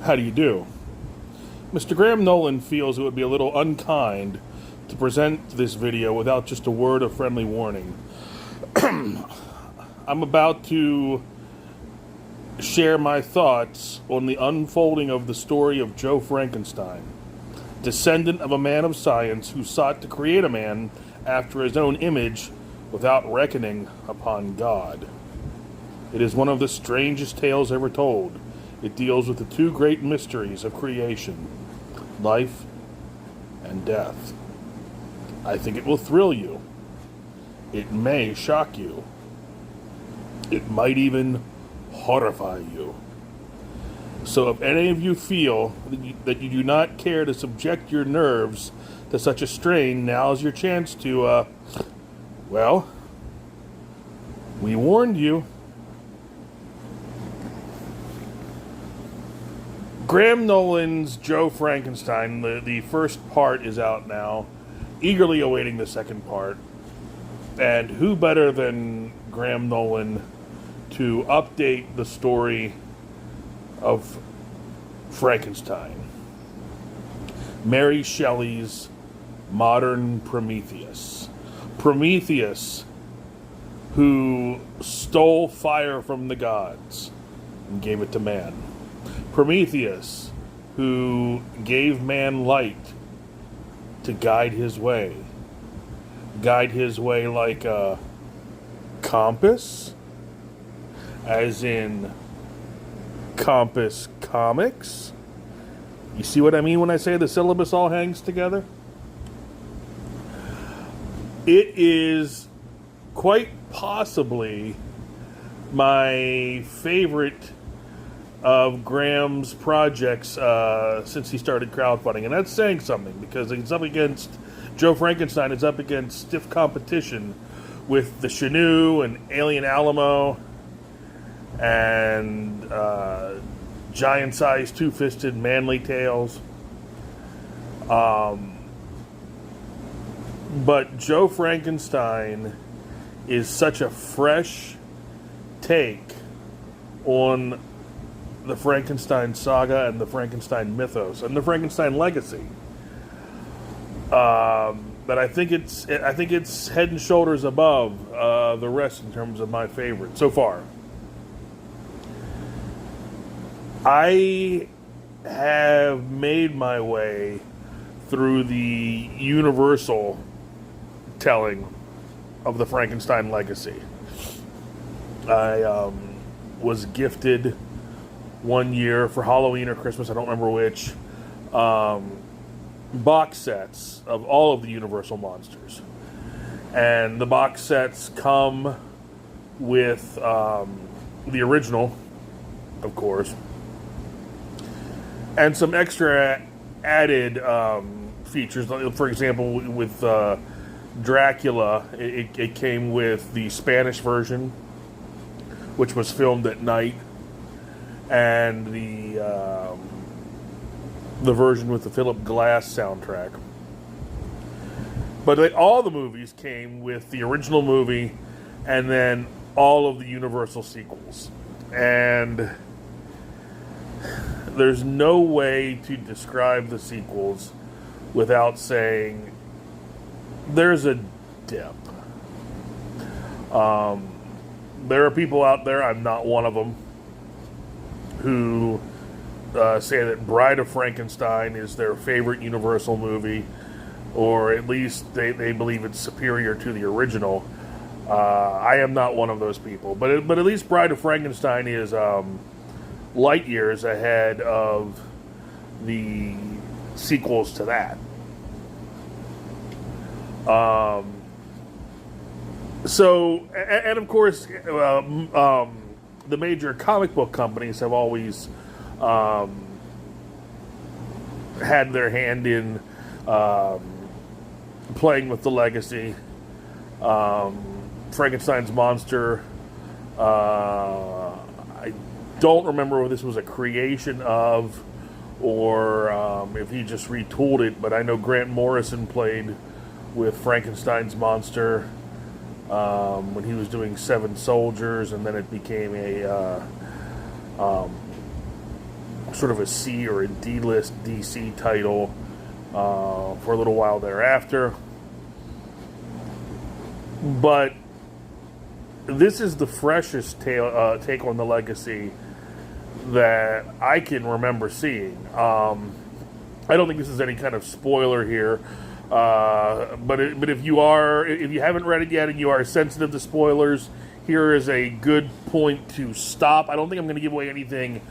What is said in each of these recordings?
How do you do? Mr. Graham Nolan feels it would be a little unkind to present this video without just a word of friendly warning. I'm about to share my thoughts on the unfolding of the story of Joe Frankenstein, descendant of a man of science who sought to create a man after his own image without reckoning upon God. It is one of the strangest tales ever told. It deals with the two great mysteries of creation, life and death. I think it will thrill you. It may shock you. It might even horrify you. So if any of you feel that you do not care to subject your nerves to such a strain, now's your chance to, well, we warned you. Graham Nolan's Joe Frankenstein, the first part is out now, eagerly awaiting the second part. And who better than Graham Nolan to update the story of Frankenstein? Mary Shelley's modern Prometheus. Prometheus, who stole fire from the gods and gave it to man. Prometheus, who gave man light to guide his way. Guide his way like a compass, as in Compass Comics. You see what I mean when I say the syllabus all hangs together? It is quite possibly my favorite of Graham's projects since he started crowdfunding, and that's saying something because it's up against Joe Frankenstein is up against stiff competition with the Chenoo and Alien Alamo and giant-sized two-fisted manly tales. But Joe Frankenstein is such a fresh take on the Frankenstein saga and the Frankenstein mythos and the Frankenstein legacy. But I think it's head and shoulders above the rest in terms of my favorite so far. I have made my way through the universal telling of the Frankenstein legacy. I was gifted one year for Halloween or Christmas, I don't remember which, box sets of all of the Universal monsters. And the box sets come with the original, of course, and some extra added features. For example, with Dracula, it came with the Spanish version, which was filmed at night, and the version with the Philip Glass soundtrack. But all the movies came with the original movie and then all of the Universal sequels. And there's no way to describe the sequels without saying there's a dip. There are people out there, I'm not one of them, who say that Bride of Frankenstein is their favorite Universal movie, or at least they believe it's superior to the original. I am not one of those people, but at least Bride of Frankenstein is light years ahead of the sequels to that. And of course, the major comic book companies have always had their hand in playing with the legacy. Frankenstein's monster, I don't remember if this was a creation of or if he just retooled it, but I know Grant Morrison played with Frankenstein's monster when he was doing Seven Soldiers, and then it became a sort of a C or a D-list DC title for a little while thereafter. But this is the freshest take on the legacy that I can remember seeing. I don't think this is any kind of spoiler here, but if you haven't read it yet and you are sensitive to spoilers, here is a good point to stop. I don't think I'm going to give away anything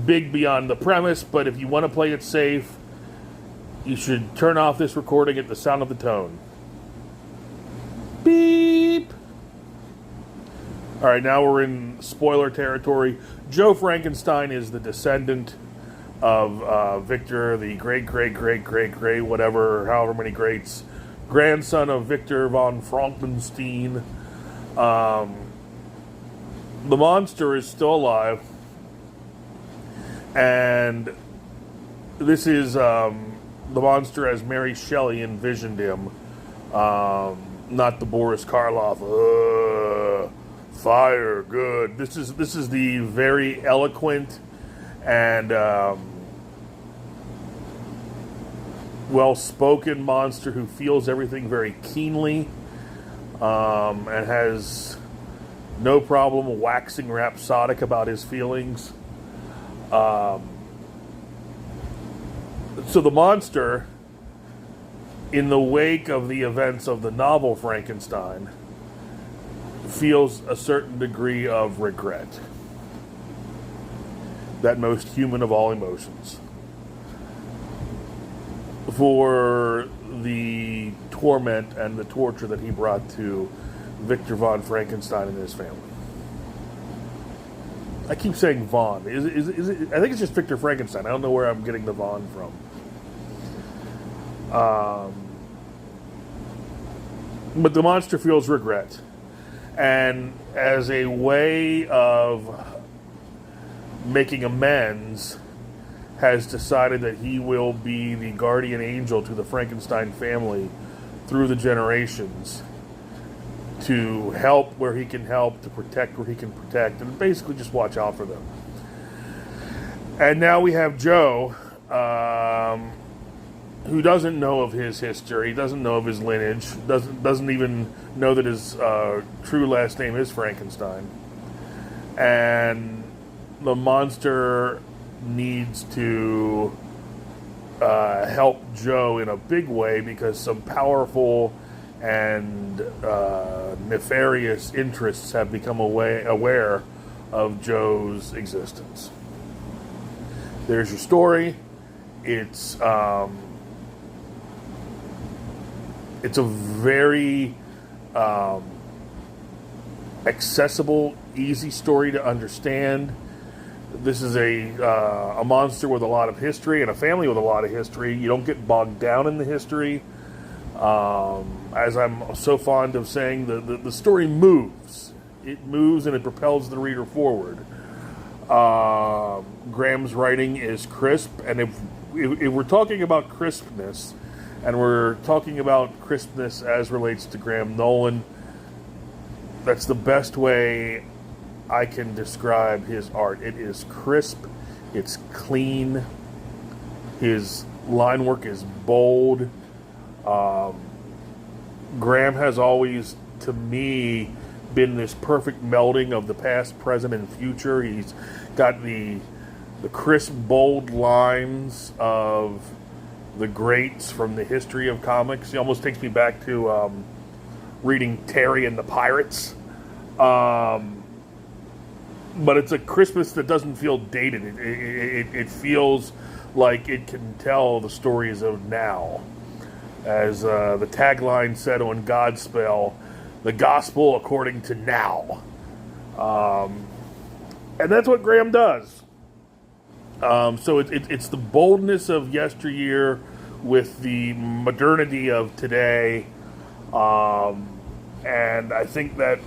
big beyond the premise, but if you want to play it safe, you should turn off this recording at the sound of the tone. Beep! Alright, now we're in spoiler territory. Joe Frankenstein is the descendant of Victor, the great, whatever, however many greats, grandson of Victor von Frankenstein. The monster is still alive, and this is the monster as Mary Shelley envisioned him, not the Boris Karloff. Fire, good. This is the very eloquent and well-spoken monster who feels everything very keenly, and has no problem waxing rhapsodic about his feelings. So the monster, in the wake of the events of the novel Frankenstein, feels a certain degree of regret. That most human of all emotions. For the torment and the torture that he brought to Victor von Frankenstein and his family. I keep saying Von. Is it, I think it's just Victor Frankenstein. I don't know where I'm getting the Von from. But the monster feels regret. And as a way of making amends, has decided that he will be the guardian angel to the Frankenstein family through the generations, to help where he can help, to protect where he can protect, and basically just watch out for them. And now we have Joe, who doesn't know of his history, doesn't know of his lineage, doesn't even know that his true last name is Frankenstein. And the monster needs to help Joe in a big way because some powerful and nefarious interests have become aware of Joe's existence. There's your story. It's a very accessible, easy story to understand. This is a monster with a lot of history and a family with a lot of history. You don't get bogged down in the history. As I'm so fond of saying, the story moves. It moves and it propels the reader forward. Graham's writing is crisp, and if we're talking about crispness, and we're talking about crispness as relates to Graham Nolan, that's the best way I can describe his art. It is crisp, it's clean, his line work is bold. Graham has always, to me, been this perfect melding of the past, present, and future. He's got the crisp, bold lines of the greats from the history of comics. He almost takes me back to reading Terry and the Pirates. But it's a crispness that doesn't feel dated. It feels like it can tell the stories of now. As the tagline said on Godspell, the gospel according to now. And that's what Graham does. So it's the boldness of yesteryear with the modernity of today. And I think that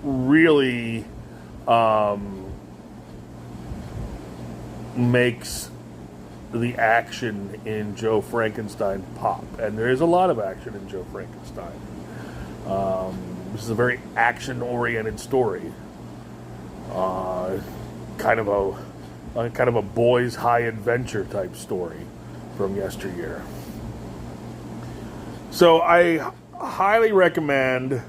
really makes the action in Joe Frankenstein pop. And there is a lot of action in Joe Frankenstein. This is a very action-oriented story. Kind of a kind of a boys' high adventure type story from yesteryear. So I highly recommend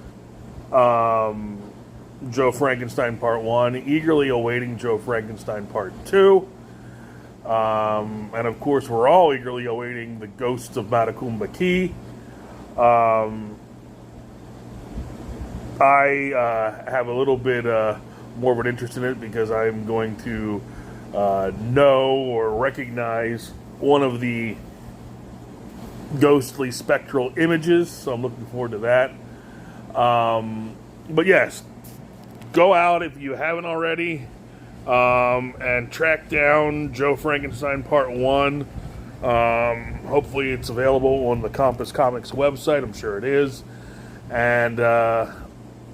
Joe Frankenstein Part 1, eagerly awaiting Joe Frankenstein Part 2. And of course, we're all eagerly awaiting the Ghosts of Matacumba Key. I have a little bit more of an interest in it because I'm going to know or recognize one of the ghostly spectral images, so I'm looking forward to that. But yes, go out if you haven't already and track down Joe Frankenstein Part 1. Hopefully it's available on the Compass Comics website. I'm sure it is. And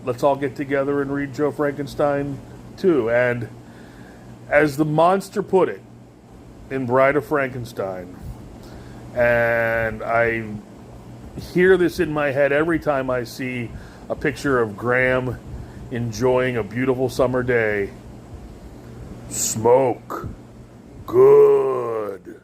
let's all get together and read Joe Frankenstein 2. And as the monster put it in Bride of Frankenstein, and I hear this in my head every time I see a picture of Graham enjoying a beautiful summer day: smoke good.